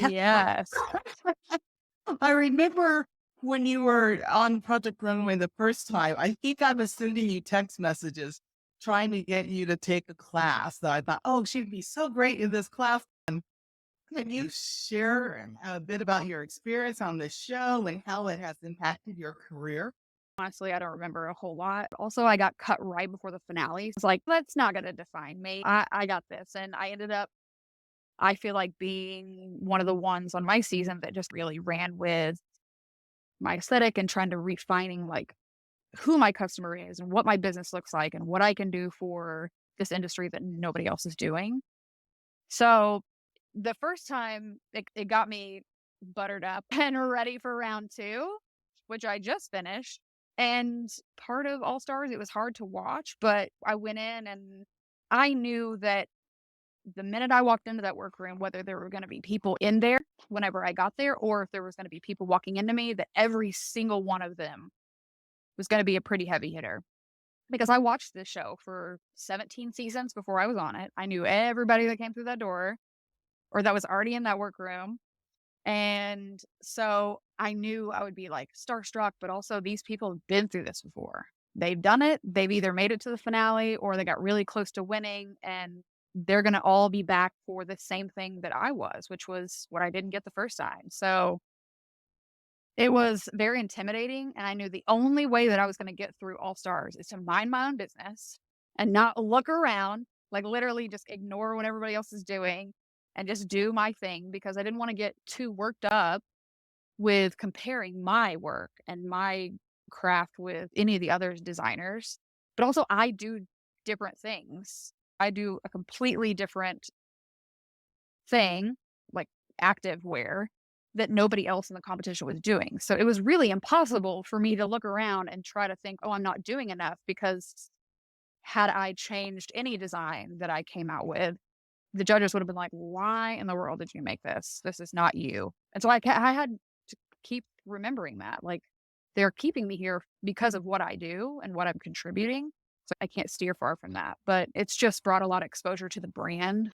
Yes. I remember when you were on Project Runway the first time, I think I was sending you text messages trying to get you to take a class that I thought, oh, she'd be so great in this class. Can you share a bit about your experience on this show and how it has impacted your career? Honestly, I don't remember a whole lot. Also, I got cut right before the finale. It's like, that's not gonna define me. I got this. And I ended up, I feel like being one of the ones on my season that just really ran with my aesthetic and trying to refining like who my customer is and what my business looks like and what I can do for this industry that nobody else is doing. So the first time it got me buttered up and ready for round two, which I just finished. And part of All Stars, it was hard to watch, but I went in and I knew that the minute I walked into that workroom, whether there were going to be people in there whenever I got there, or if there was going to be people walking into me, that every single one of them was going to be a pretty heavy hitter. Because I watched this show for 17 seasons before I was on it. I knew everybody that came through that door or that was already in that workroom. And so I knew I would be like starstruck, but also these people have been through this before. They've done it. They've either made it to the finale or they got really close to winning. And they're going to all be back for the same thing that I was, which was what I didn't get the first time. So it was very intimidating. And I knew the only way that I was going to get through All Stars is to mind my own business and not look around, like literally just ignore what everybody else is doing and just do my thing because I didn't want to get too worked up with comparing my work and my craft with any of the other designers. But also, I do different things. I do a completely different thing, like active wear, that nobody else in the competition was doing. So it was really impossible for me to look around and try to think, oh, I'm not doing enough because had I changed any design that I came out with, the judges would have been like, "Why in the world did you make this? This is not you." And so I had to keep remembering that, like, they're keeping me here because of what I do and what I'm contributing, so I can't steer far from that, but it's just brought a lot of exposure to the brand